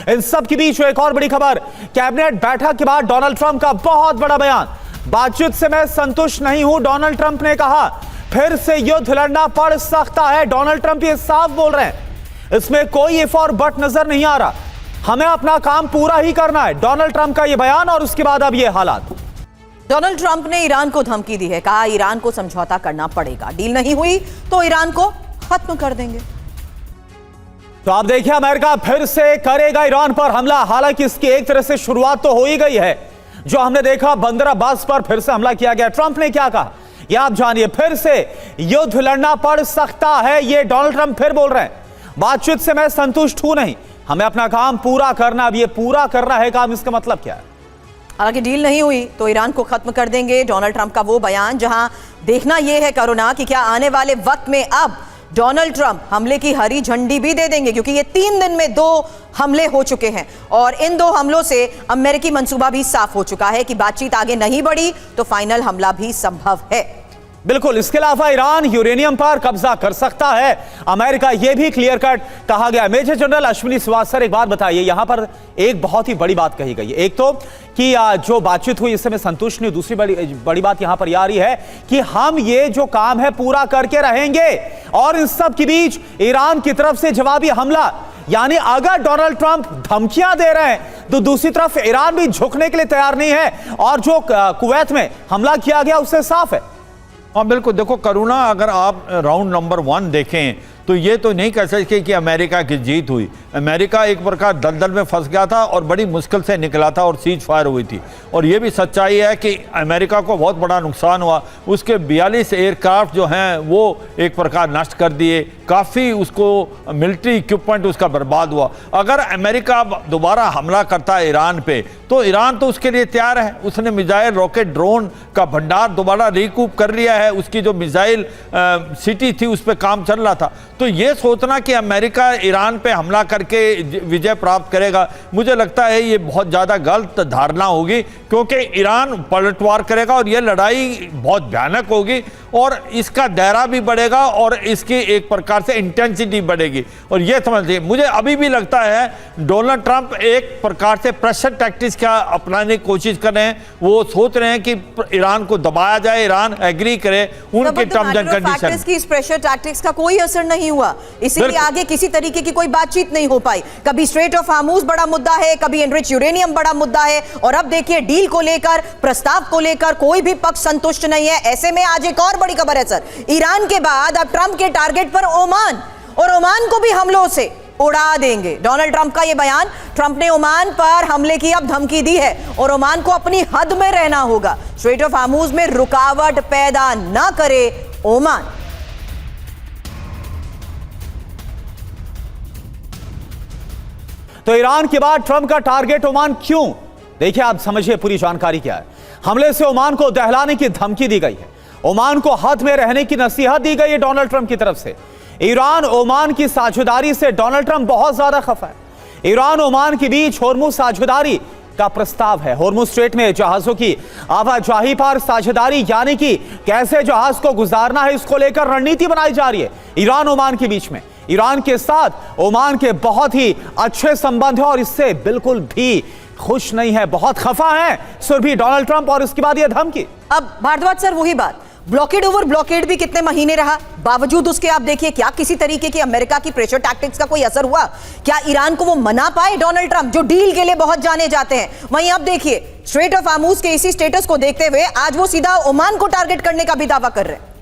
इन सब के बीच एक और बड़ी खबर, कैबिनेट बैठक के बाद डोनाल्ड ट्रंप का बहुत बड़ा बयान। बातचीत से मैं संतुष्ट नहीं हूं, डोनाल्ड ट्रंप ने कहा। फिर से युद्ध लड़ना पड़ सकता है, डोनाल्ड ट्रंप ये साफ बोल रहे हैं। इसमें कोई इफ और बट नजर नहीं आ रहा। हमें अपना काम पूरा ही करना है, डोनाल्ड ट्रंप का ये बयान और उसके बाद अब ये हालात। डोनाल्ड ट्रंप ने ईरान को धमकी दी है, कहा ईरान को समझौता करना पड़ेगा, डील नहीं हुई तो ईरान को खत्म कर देंगे। तो आप देखिए, अमेरिका फिर से करेगा ईरान पर हमला। हालांकि इसकी एक तरह से शुरुआत तो हो ही गई है। जो हमने देखा बंदर अब्बास पर फिर से हमला किया गया। ट्रंप ने क्या कहा यह आप जानिए। फिर से युद्ध लड़ना पड़ सकता है, यह डोनाल्ड ट्रंप फिर बोल रहे हैं। बातचीत से मैं संतुष्ट हूं नहीं, हमें अपना काम पूरा करना। अब यह पूरा करना है काम, इसका मतलब क्या है? हालांकि डील नहीं हुई तो ईरान को खत्म कर देंगे। डोनाल्ड ट्रंप का वो बयान जहां देखना यह है करुणा कि क्या आने वाले वक्त में अब डोनाल्ड ट्रंप हमले की हरी झंडी भी दे देंगे, क्योंकि ये 3 दिन में 2 हमले हो चुके हैं और इन 2 हमलों से अमेरिकी मंसूबा भी साफ हो चुका है कि बातचीत आगे नहीं बढ़ी तो फाइनल हमला भी संभव है। बिल्कुल, इसके अलावा ईरान यूरेनियम पर कब्जा कर सकता है, अमेरिका यह भी क्लियर कट कहा गया। मेजर जनरल अश्विनी श्रीवास्तव, एक बात बताइए, यहां पर एक बहुत ही बड़ी बात कही गई है। एक तो कि जो बातचीत हुई इससे मैं संतुष्ट नहीं हूं, दूसरी बड़ी बात यहां पर आ रही है कि हम ये जो काम है पूरा करके रहेंगे। और इस सब के बीच ईरान की तरफ से जवाबी हमला, यानी अगर डोनाल्ड ट्रंप धमकियां दे रहे हैं तो दूसरी तरफ ईरान भी झुकने के लिए तैयार नहीं है। और जो कुवैत में हमला किया गया उससे साफ है। हाँ बिल्कुल, देखो करुणा, अगर आप राउंड नंबर 1 देखें तो ये तो नहीं कह सकते कि अमेरिका की जीत हुई। अमेरिका एक प्रकार दलदल में फंस गया था और बड़ी मुश्किल से निकला था और सीज फायर हुई थी। और ये भी सच्चाई है कि अमेरिका को बहुत बड़ा नुकसान हुआ। उसके 42 एयरक्राफ्ट जो हैं वो एक प्रकार नष्ट कर दिए, काफ़ी उसको मिलिट्री इक्विपमेंट उसका बर्बाद हुआ। अगर अमेरिका दोबारा हमला करता है ईरान पे तो ईरान तो उसके लिए तैयार है। उसने मिसाइल, रॉकेट, ड्रोन का भंडार दोबारा रिकूप कर लिया है। उसकी जो मिसाइल सिटी थी उस पर काम चल रहा था। तो ये सोचना कि अमेरिका ईरान पे हमला करके विजय प्राप्त करेगा, मुझे लगता है ये बहुत ज़्यादा गलत धारणा होगी, क्योंकि ईरान पलटवार करेगा और ये लड़ाई बहुत भयानक होगी और इसका दायरा भी बढ़ेगा और इसकी एक प्रकार से इंटेंसिटी बढ़ेगी। और ये समझिए, मुझे अभी भी लगता है डोनाल्ड ट्रंप एक प्रकार से प्रेशर टैक्टिक्स का अपनाने की कोशिश कर रहे हैं। वो सोच रहे हैं कि ईरान को दबाया जाए, ईरान एग्री करे उनके टर्म्स एंड कंडीशन। इस प्रेशर टैक्टिक्स का कोई असर नहीं हुआ, इसीलिए आगे किसी तरीके की कोई बातचीत नहीं हो पाई। कभी स्ट्रेट ऑफ हार्मूज बड़ा मुद्दा है, कभी एनरिच यूरेनियम बड़ा मुद्दा है, और अब देखिए डील को लेकर, प्रस्ताव को लेकर कोई भी पक्ष संतुष्ट नहीं है। ऐसे में आज एक और बड़ी खबर है सर, ईरान के बाद अब ट्रंप के टारगेट पर ओमान, और ओमान को भी हमलों से उड़ा देंगे। डोनाल्ड ट्रंप का यह बयान, ट्रंप ने ओमान पर हमले की अब धमकी दी है और ओमान को अपनी हद में रहना होगा। स्ट्रेट ऑफ हार्मूज में रुकावट पैदा ना करे ओमान। तो ईरान के बाद ट्रंप का टारगेट ओमान क्यों? देखिए, आप समझिए पूरी जानकारी क्या है। हमले से ओमान को दहलाने की धमकी दी गई है, ओमान को हद में रहने की नसीहत दी गई है डोनाल्ड ट्रंप की तरफ से। ईरान ओमान की साझेदारी से डोनाल्ड ट्रंप बहुत ज्यादा खफा है। ईरान ओमान के बीच होर्मुज साझेदारी का प्रस्ताव है। होर्मुज स्ट्रेट में जहाजों की आवाजाही पर साझेदारी, यानी कि कैसे जहाज को गुजारना है, इसको लेकर रणनीति बनाई जा रही है ईरान ओमान के बीच में। ईरान के साथ ओमान के बहुत ही अच्छे संबंध है और इससे बिल्कुल भी खुश नहीं है, बहुत खफा है सुरभि डोनाल्ड ट्रंप। और इसके बाद यह धमकी। अब भारद्वाज सर वही बात, ब्लॉकेड ओवर ब्लॉकेड भी कितने महीने रहा, बावजूद उसके आप देखिए क्या किसी तरीके की अमेरिका की प्रेशर टैक्टिक्स का कोई असर हुआ? क्या ईरान को वो मना पाए डोनाल्ड ट्रंप, जो डील के लिए बहुत जाने जाते हैं? वहीं अब देखिए स्ट्रेट ऑफ हार्मूज के इसी स्टेटस को देखते हुए आज वो सीधा ओमान को टारगेट करने का भी दावा कर रहे हैं।